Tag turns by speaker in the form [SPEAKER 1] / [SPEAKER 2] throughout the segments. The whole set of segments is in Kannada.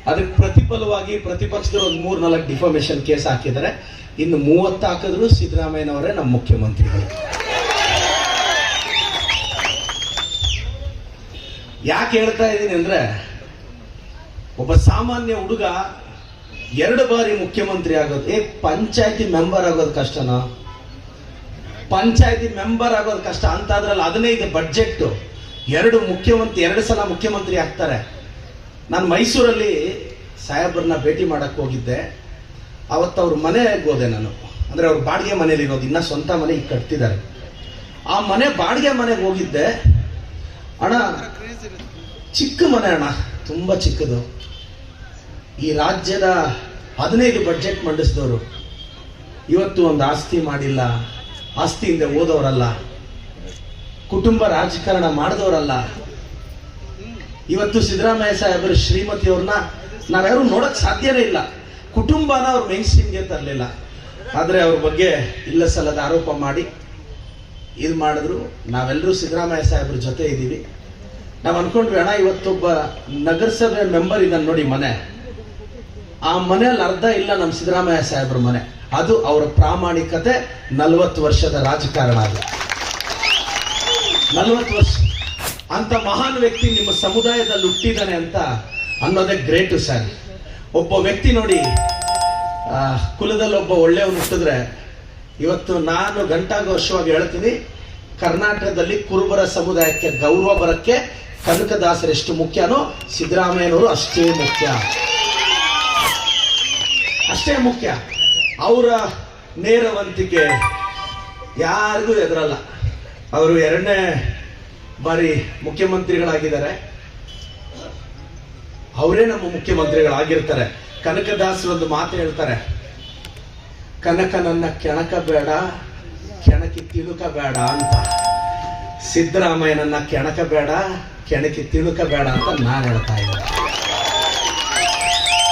[SPEAKER 1] ಅದಕ್ಕೆ ಪ್ರತಿಫಲವಾಗಿ ಪ್ರತಿಪಕ್ಷದವರು ಒಂದು 3-4 ಡಿಫಾಮೇಷನ್ ಕೇಸ್ ಹಾಕಿದ್ದಾರೆ. ಇನ್ನು 30 ಹಾಕಿದ್ರು ಸಿದ್ದರಾಮಯ್ಯನವರೇ ನಮ್ಮ ಮುಖ್ಯಮಂತ್ರಿಗಳು. ಯಾಕೆ ಹೇಳ್ತಾ ಇದ್ದೀನಿ ಅಂದ್ರೆ, ಒಬ್ಬ ಸಾಮಾನ್ಯ ಹುಡುಗ 2 ಬಾರಿ ಮುಖ್ಯಮಂತ್ರಿ ಆಗೋದು, ಪಂಚಾಯತಿ ಮೆಂಬರ್ ಆಗೋದು ಕಷ್ಟನಾ? ಪಂಚಾಯತಿ ಮೆಂಬರ್ ಆಗೋದು ಕಷ್ಟ ಅಂತ ಅದ್ರಲ್ಲಿ 15 ಬಡ್ಜೆಟ್, 2 ಸಲ ಮುಖ್ಯಮಂತ್ರಿ ಆಗ್ತಾರೆ. ನಾನು ಮೈಸೂರಲ್ಲಿ ಸಾಹೇಬ್ರನ್ನ ಭೇಟಿ ಮಾಡಕ್ ಹೋಗಿದ್ದೆ. ಅವತ್ತು ಅವ್ರ ಮನೆಗೆ ಹೋದೆ ನಾನು. ಅಂದ್ರೆ ಅವ್ರ ಬಾಡಿಗೆ ಮನೇಲಿ ಇರೋದು, ಇನ್ನ ಸ್ವಂತ ಮನೆ ಈಗ ಕಟ್ತಿದ್ದಾರೆ. ಆ ಮನೆ ಬಾಡಿಗೆ ಮನೆಗೆ ಹೋಗಿದ್ದೆ. ಅಣ್ಣ, ಚಿಕ್ಕ ಮನೆ ಅಣ್ಣ, ತುಂಬಾ ಚಿಕ್ಕದು. ಈ ರಾಜ್ಯದ 15 ಬಡ್ಜೆಟ್ ಮಂಡಿಸಿದವರು ಇವತ್ತು ಒಂದು ಆಸ್ತಿ ಮಾಡಿಲ್ಲ, ಆಸ್ತಿಯಿಂದ ಓದೋರಲ್ಲ, ಕುಟುಂಬ ರಾಜಕಾರಣ ಮಾಡಿದವರಲ್ಲ. ಇವತ್ತು ಸಿದ್ದರಾಮಯ್ಯ ಸಾಹೇಬರು ಶ್ರೀಮತಿಯವ್ರನ್ನ ನಾವ್ಯಾರು ನೋಡಕ್ ಸಾಧ್ಯನೇ ಇಲ್ಲ. ಕುಟುಂಬನ ಅವ್ರು ಮೇನ್ ಸ್ಟ್ರೀಮ್ಗೆ ತರಲಿಲ್ಲ. ಆದ್ರೆ ಅವ್ರ ಬಗ್ಗೆ ಇಲ್ಲ ಸಲ್ಲದ ಆರೋಪ ಮಾಡಿ ಇದು ಮಾಡಿದ್ರು. ನಾವೆಲ್ಲರೂ ಸಿದ್ದರಾಮಯ್ಯ ಸಾಹೇಬ್ರ ಜೊತೆ ಇದ್ದೀವಿ. ನಾವು ಅನ್ಕೊಂಡ್ವಿ, ಅಣ್ಣ ಇವತ್ತೊಬ್ಬ ನಗರಸಭೆ ಮೆಂಬರ್ ಇದ್ದಾನೆ ನೋಡಿ ಮನೆ, ಆ ಮನೆಯಲ್ಲಿ ಅರ್ಧ ಇಲ್ಲ ನಮ್ಮ ಸಿದ್ದರಾಮಯ್ಯ ಸಾಹೇಬ್ರ ಮನೆ. ಅದು ಅವರ ಪ್ರಾಮಾಣಿಕತೆ, 40 ವರ್ಷದ ರಾಜಕಾರಣ. ಅದು 40 ವರ್ಷ ಅಂತ ಮಹಾನ್ ವ್ಯಕ್ತಿ ನಿಮ್ಮ ಸಮುದಾಯದಲ್ಲಿ ಹುಟ್ಟಿದ್ದಾನೆ ಅಂತ ಅನ್ನೋದೇ ಗ್ರೇಟು ಸರ್. ಒಬ್ಬ ವ್ಯಕ್ತಿ ನೋಡಿ, ಕುಲದಲ್ಲಿ ಒಬ್ಬ ಒಳ್ಳೆಯವನು ಹುಟ್ಟಿದ್ರೆ, ಇವತ್ತು ನಾನು ಘಂಟಾಘೋಷವಾಗಿ ಹೇಳ್ತೀನಿ, ಕರ್ನಾಟಕದಲ್ಲಿ ಕುರುಬರ ಸಮುದಾಯಕ್ಕೆ ಗೌರವ ಬರಕ್ಕೆ ಕನಕದಾಸರು ಎಷ್ಟು ಮುಖ್ಯನೋ ಸಿದ್ದರಾಮಯ್ಯನವರು ಅಷ್ಟೇ ಮುಖ್ಯ. ಅಷ್ಟೇ ಮುಖ್ಯ. ಅವರ ನೇರವಂತಿಕೆ ಯಾರಿಗೂ ಎದುರಲ್ಲ. ಅವರು 2ನೇ ಬಾರಿ ಮುಖ್ಯಮಂತ್ರಿಗಳಾಗಿದ್ದಾರೆ. ಅವರೇ ನಮ್ಮ ಮುಖ್ಯಮಂತ್ರಿಗಳಾಗಿರ್ತಾರೆ. ಕನಕದಾಸರು ಒಂದು ಮಾತು ಹೇಳ್ತಾರೆ, ಕನಕನನ್ನ ಕೆಣಕ ಬೇಡ, ಕೆಣಕಿ ತಿಳುಕ ಬೇಡ ಅಂತ. ಸಿದ್ದರಾಮಯ್ಯನನ್ನ ಕೆಣಕ ಬೇಡ, ಕೆಣಕಿ ತಿಳುಕ ಬೇಡ ಅಂತ ನಾನು ಹೇಳ್ತಾ ಇದ್ದೇನೆ.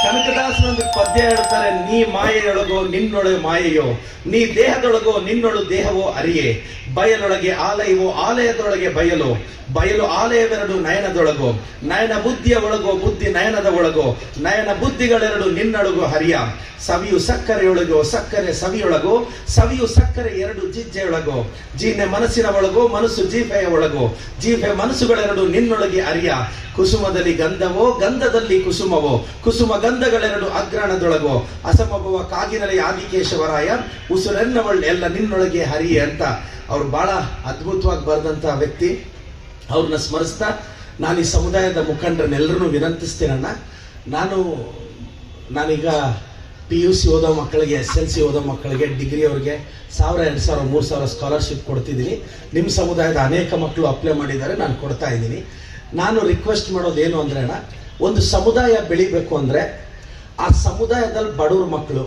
[SPEAKER 1] ಕನಕದಾಸರೊಂದು ಪದ್ಯ ಹೇಳ್ತಾರೆ, ನೀ ಮಾಯೆಯೊಳಗೋ ನಿನ್ನೊಳಗೆ ಮಾಯೆಯೋ, ನೀ ದೇಹದೊಳಗೋ ನಿನ್ನೊಳು ದೇಹವೋ ಅರಿಯೇ, ಬಯಲೊಳಗೆ ಆಲಯವೋ ಆಲಯದೊಳಗೆ ಬಯಲು, ಬಯಲು ಆಲಯವೆರಡು ನಯನದೊಳಗೋ, ನಯನ ಬುದ್ಧಿಯ ಒಳಗೋ ಬುದ್ಧಿ ನಯನದ ಒಳಗೋ, ನಯನ ಬುದ್ಧಿಗಳೆರಡು ನಿನ್ನೊಳಗೋ ಹರಿಯ, ಸವಿಯು ಸಕ್ಕರೆಯೊಳಗೋ ಸಕ್ಕರೆ ಸವಿಯೊಳಗೋ, ಸವಿಯು ಸಕ್ಕರೆ 2 ಜಿಜ್ಜೆಯೊಳಗೋ, ಜಿನ್ನೆ ಮನಸ್ಸಿನ ಒಳಗೋ ಮನಸ್ಸು ಜೀಫೆಯ ಒಳಗೋ, ಜೀಫೆ ಮನಸ್ಸುಗಳೆರಡು ನಿನ್ನೊಳಗೆ ಅರಿಯ, ಕುಸುಮದಲ್ಲಿ ಗಂಧವೋ ಗಂಧದಲ್ಲಿ ಕುಸುಮವೋ, ಕುಸುಮ ಗಂಧಗಳೆರಡು ಅಗ್ರಣದೊಳಗೋ, ಅಸಮಭವ ಕಾಗಿನಲೆ ಆದಿಕೇಶವರಾಯ, ಉಸುರೆನ್ನವಳ್ ಎಲ್ಲ ನಿನ್ನೊಳಗೆ ಹರಿಯೆ ಅಂತ ಅವ್ರು ಬಹಳ ಅದ್ಭುತವಾಗಿ ಬರೆದಂತ ವ್ಯಕ್ತಿ. ಅವ್ರನ್ನ ಸ್ಮರಿಸ್ತಾ ನಾನು ಈ ಸಮುದಾಯದ ಮುಖಂಡರನ್ನೆಲ್ಲರೂ ವಿನಂತಿಸ್ತೇನಣ್ಣ. ನಾನೀಗ PUC ಓದೋ ಮಕ್ಕಳಿಗೆ, SLC ಓದೋ ಮಕ್ಕಳಿಗೆ, ಡಿಗ್ರಿ ಅವ್ರಿಗೆ 1000, 2000, 3000 ಸ್ಕಾಲರ್ಶಿಪ್ ಕೊಡ್ತಿದ್ದೀನಿ. ನಿಮ್ಮ ಸಮುದಾಯದ ಅನೇಕ ಮಕ್ಕಳು ಅಪ್ಲೈ ಮಾಡಿದ್ದಾರೆ, ನಾನು ಕೊಡ್ತಾ ಇದ್ದೀನಿ. ನಾನು ರಿಕ್ವೆಸ್ಟ್ ಮಾಡೋದೇನು ಅಂದ್ರೆ ಅಣ್ಣ, ಒಂದು ಸಮುದಾಯ ಬೆಳಿಬೇಕು ಅಂದ್ರೆ ಆ ಸಮುದಾಯದಲ್ಲಿ ಬಡವ್ರ ಮಕ್ಕಳು,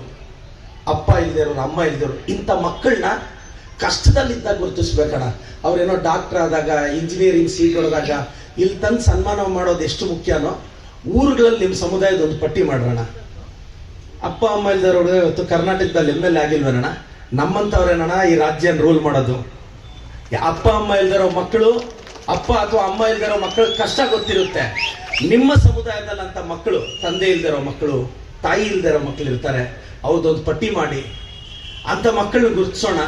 [SPEAKER 1] ಅಪ್ಪ ಇಲ್ದಿರೋರು, ಅಮ್ಮ ಇಲ್ದಿರೋರು, ಇಂಥ ಮಕ್ಕಳನ್ನ ಕಷ್ಟದಲ್ಲಿದ್ದಾಗ ಗುರುತಿಸ್ಬೇಕಣ್ಣ. ಅವ್ರೇನೋ ಡಾಕ್ಟರ್ ಆದಾಗ, ಇಂಜಿನಿಯರಿಂಗ್ ಸೀಟ್ ಹೊಡೆದಾಗ ಇಲ್ಲಿ ತಂದು ಸನ್ಮಾನ ಮಾಡೋದು ಎಷ್ಟು ಮುಖ್ಯನೋ, ಊರುಗಳಲ್ಲಿ ನಿಮ್ಮ ಸಮುದಾಯದ ಒಂದು ಪಟ್ಟಿ ಮಾಡೋಣ. ಅಪ್ಪ ಅಮ್ಮ ಇಲ್ದಿರೋರು ಇವತ್ತು ಕರ್ನಾಟಕದಲ್ಲಿ MLA ಆಗಿಲ್ವೇನಣ್ಣ? ನಮ್ಮಂಥವ್ರೇನಣ್ಣ ಈ ರಾಜ್ಯನ ರೂಲ್ ಮಾಡೋದು. ಅಪ್ಪ ಅಮ್ಮ ಇಲ್ದಿರೋ ಮಕ್ಕಳು, ಅಪ್ಪ ಅಥವಾ ಅಮ್ಮ ಇಲ್ದಿರೋ ಮಕ್ಕಳು ಕಷ್ಟ ಗೊತ್ತಿರುತ್ತೆ. ನಿಮ್ಮ ಸಮುದಾಯದಲ್ಲಿ ಅಂತ ಮಕ್ಕಳು, ತಂದೆ ಇಲ್ದಿರೋ ಮಕ್ಕಳು, ತಾಯಿ ಇಲ್ದಿರೋ ಮಕ್ಕಳು ಇರ್ತಾರೆ. ಅವ್ರದ್ದೊಂದು ಪಟ್ಟಿ ಮಾಡಿ ಅಂತ ಮಕ್ಕಳನ್ನ ಗುರುತಿಸೋಣ.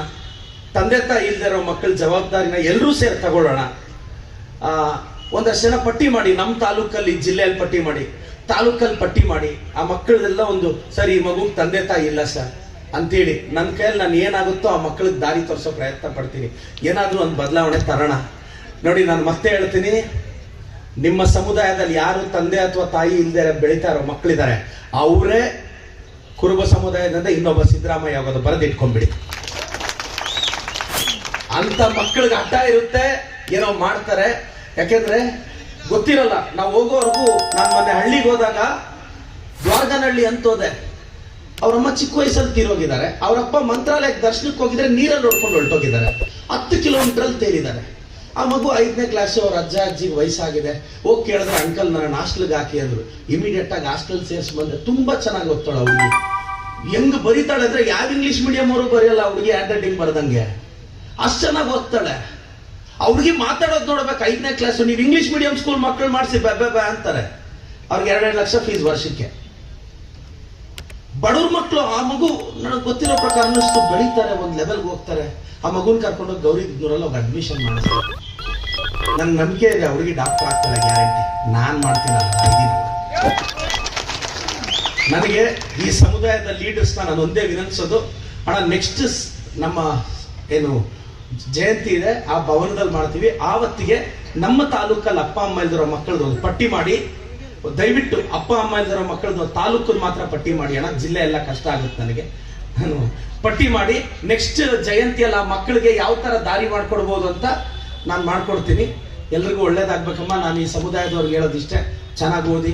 [SPEAKER 1] ತಂದೆ ತಾಯಿ ಇಲ್ದಿರೋ ಮಕ್ಕಳ ಜವಾಬ್ದಾರಿನ ಎಲ್ಲರೂ ಸೇರಿ ತಗೊಳ್ಳೋಣ. ಒಂದಷ್ಟು ಜನ ಪಟ್ಟಿ ಮಾಡಿ, ನಮ್ಮ ತಾಲೂಕಲ್ಲಿ, ಜಿಲ್ಲೆಯಲ್ಲಿ ಪಟ್ಟಿ ಮಾಡಿ, ತಾಲೂಕಲ್ಲಿ ಪಟ್ಟಿ ಮಾಡಿ, ಆ ಮಕ್ಕಳದೆಲ್ಲ ಒಂದು ಸರಿ, ಈ ಮಗುಗೆ ತಂದೆ ತಾಯಿ ಇಲ್ಲ ಸರ್ ಅಂತೇಳಿ ನನ್ನ ಕೈಯಲ್ಲಿ ನಾನು ಏನಾಗುತ್ತೋ ಆ ಮಕ್ಕಳಿಗೆ ದಾರಿ ತೋರಿಸೋ ಪ್ರಯತ್ನ ಪಡ್ತೀನಿ. ಏನಾದರೂ ಒಂದು ಬದಲಾವಣೆ ತರೋಣ. ನೋಡಿ, ನಾನು ಮತ್ತೆ ಹೇಳ್ತೀನಿ, ನಿಮ್ಮ ಸಮುದಾಯದಲ್ಲಿ ಯಾರು ತಂದೆ ಅಥವಾ ತಾಯಿ ಇಲ್ದೇ ಬೆಳೀತಾ ಇರೋ ಮಕ್ಕಳಿದ್ದಾರೆ, ಅವರೇ ಕುರುಬ ಸಮುದಾಯದಿಂದ ಇನ್ನೊಬ್ಬ ಸಿದ್ದರಾಮಯ್ಯ ಆಗೋದು ಬರೆದಿಟ್ಕೊಂಡ್ಬಿಡಿ. ಅಂತ ಮಕ್ಕಳಿಗೆ ಅಡ್ಡ ಇರುತ್ತೆ, ಏನೋ ಮಾಡ್ತಾರೆ. ಯಾಕೆಂದ್ರೆ ಗೊತ್ತಿರಲ್ಲ. ನಾವು ಹೋಗೋವರೆಗೂ, ನಾನು ಮೊನ್ನೆ ಹಳ್ಳಿಗೆ ಹೋದಾಗ ದ್ವಾರಗನಹಳ್ಳಿ ಅಂತ ಹೋದೆ. ಅವರಮ್ಮ ಚಿಕ್ಕ ವಯಸ್ಸಲ್ಲಿ ತೀರೋಗಿದ್ದಾರೆ. ಅವರಪ್ಪ ಮಂತ್ರಾಲಯಕ್ಕೆ ದರ್ಶನಕ್ಕೆ ಹೋಗಿದ್ರೆ ನೀರಲ್ಲಿ ನೋಡ್ಕೊಂಡು ಹೊರಟೋಗಿದ್ದಾರೆ. 10 ಕಿಲೋಮೀಟರ್ ತೇಲಿದ್ದಾರೆ. ಆ ಮಗು 5ನೇ ಕ್ಲಾಸ್. ಅವ್ರ ಅಜ್ಜ ಅಜ್ಜಿಗೆ ವಯಸ್ಸಾಗಿದೆ. ಹೋಗಿ ಕೇಳಿದ್ರೆ, ಅಂಕಲ್ ನನ್ನ ಹಾಸ್ಟೆಲ್ಗೆ ಹಾಕಿ ಅಂದ್ರು. ಇಮಿಡಿಯೇಟ್ ಆಗಿ ಹಾಸ್ಟೆಲ್ ಸೇರಿಸಿ ಬಂದೆ. ತುಂಬಾ ಚೆನ್ನಾಗಿ ಓದ್ತಾಳೆ ಹುಡುಗಿ. ಹೆಂಗ್ ಬರೀತಾಳೆ ಅಂದ್ರೆ ಯಾವ ಇಂಗ್ಲಿಷ್ ಮೀಡಿಯಂ ಅವರು ಬರೆಯಲ್ಲ ಹುಡುಗಿ, ಹ್ಯಾಂಡ್ ರೈಟಿಂಗ್ ಬರ್ದಂಗೆ ಅಷ್ಟು ಚೆನ್ನಾಗಿ ಓದ್ತಾಳೆ. ಅವ್ರಿಗೆ ಮಾತಾಡೋದು ನೋಡ್ಬೇಕು. 5ನೇ ಕ್ಲಾಸ್, ನೀವು ಇಂಗ್ಲಿಷ್ ಮೀಡಿಯಂ ಸ್ಕೂಲ್ ಮಕ್ಕಳು ಮಾಡಿಸಿ ಬೆ ಅಂತಾರೆ. ಅವ್ರಿಗೆ 2 ಲಕ್ಷ ಫೀಸ್ ವರ್ಷಕ್ಕೆ. ಬಡವ್ರ ಮಕ್ಕಳು, ಆ ಮಗು ನನಗೆ ಗೊತ್ತಿರೋ ಪ್ರಕಾರ ಅನ್ನಿಸ್ತು ಬೆಳೀತಾರೆ, ಒಂದು ಲೆವೆಲ್ಗೆ ಹೋಗ್ತಾರೆ. ಆ ಮಗುನ ಕರ್ಕೊಂಡೋಗಿ ಗೌರಿಬಿದನೂರಲ್ಲಿ ಅವ್ರಿಗೆ ಅಡ್ಮಿಷನ್ ಮಾಡಿಸ್ತಾರೆ. ನನ್ನ ನಂಬಿಕೆ ಇದೆ ಅವ್ರಿಗೆ ಡಾಕ್ಟರ್ ಆಗ್ತಾರೆ ಗ್ಯಾರಂಟಿ. ನಾನು ಮಾಡ್ತೀನಲ್ಲ, ಇದೀನಲ್ಲ. ನನಗೆ ಈ ಸಮುದಾಯದ ಲೀಡರ್ಸ್ನ ನಾನು ಒಂದೇ ವಿನಂತಿಸೋದು, ಅಣ್ಣ ನೆಕ್ಸ್ಟ್ ನಮ್ಮ ಏನು ಜಯಂತಿ ಇದೆ ಆ ಭವನದಲ್ಲಿ ಮಾಡ್ತೀವಿ. ಆವತ್ತಿಗೆ ನಮ್ಮ ತಾಲೂಕಲ್ಲಿ ಅಪ್ಪ ಅಮ್ಮ ಇಲ್ದಿರೋ ಮಕ್ಕಳದ್ದು ಒಂದು ಪಟ್ಟಿ ಮಾಡಿ, ದಯವಿಟ್ಟು ಅಪ್ಪ ಅಮ್ಮ ಇಲ್ದಿರೋ ಮಕ್ಕಳದ್ದು ತಾಲೂಕಲ್ಲಿ ಮಾತ್ರ ಪಟ್ಟಿ ಮಾಡಿ ಅಣ್ಣ. ಜಿಲ್ಲೆ ಎಲ್ಲ ಕಷ್ಟ ಆಗುತ್ತೆ ನನಗೆ. ನಾನು ಪಟ್ಟಿ ಮಾಡಿ ನೆಕ್ಸ್ಟ್ ಜಯಂತಿಯಲ್ಲಿ ಆ ಮಕ್ಕಳಿಗೆ ಯಾವ ಥರ ದಾರಿ ಮಾಡ್ಕೊಡ್ಬೋದು ಅಂತ ನಾನು ಮಾಡ್ಕೊಡ್ತೀನಿ. ಎಲ್ರಿಗೂ ಒಳ್ಳೇದಾಗ್ಬೇಕಮ್ಮ. ನಾನು ಈ ಸಮುದಾಯದವ್ರಿಗೆ ಹೇಳೋದಿಷ್ಟೇ, ಚೆನ್ನಾಗಿ ಓದಿ.